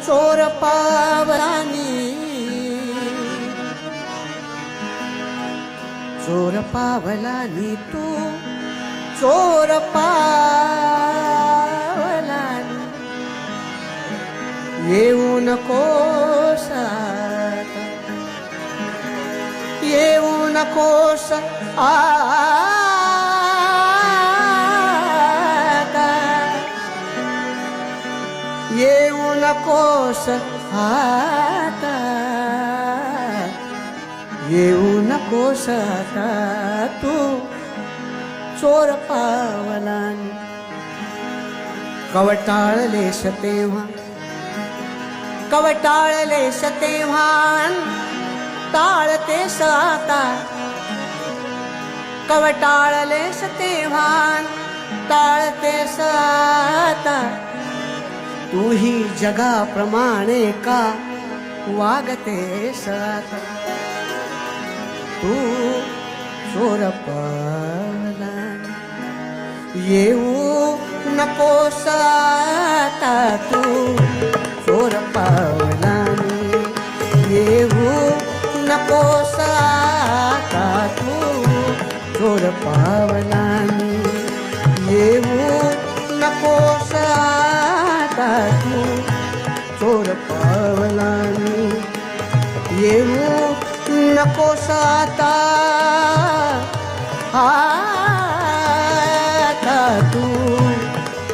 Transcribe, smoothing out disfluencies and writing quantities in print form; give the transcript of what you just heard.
चोर पावलानी चोर पावलानी तू चोर पावलानी येऊ नकोस आता, येऊ नकोस आता, येऊ नकोस आता, येऊ नकोस आता तू चोर पावलानी कवटाळलेस तेव्हा, कवटाळलेस तेव्हा टाळतेस आता, कवटाळलेस तेव्हा टाळतेस आता, तूही जगाप्रमाणे का वागतेस आता, तू चोर पावलानी येऊ नकोस आता, तू चोर पावलानी येऊ नकोस आता, तू चोर पावलानी येऊ नकोस आता, तू चोर पावलानी येऊ नकोस आता.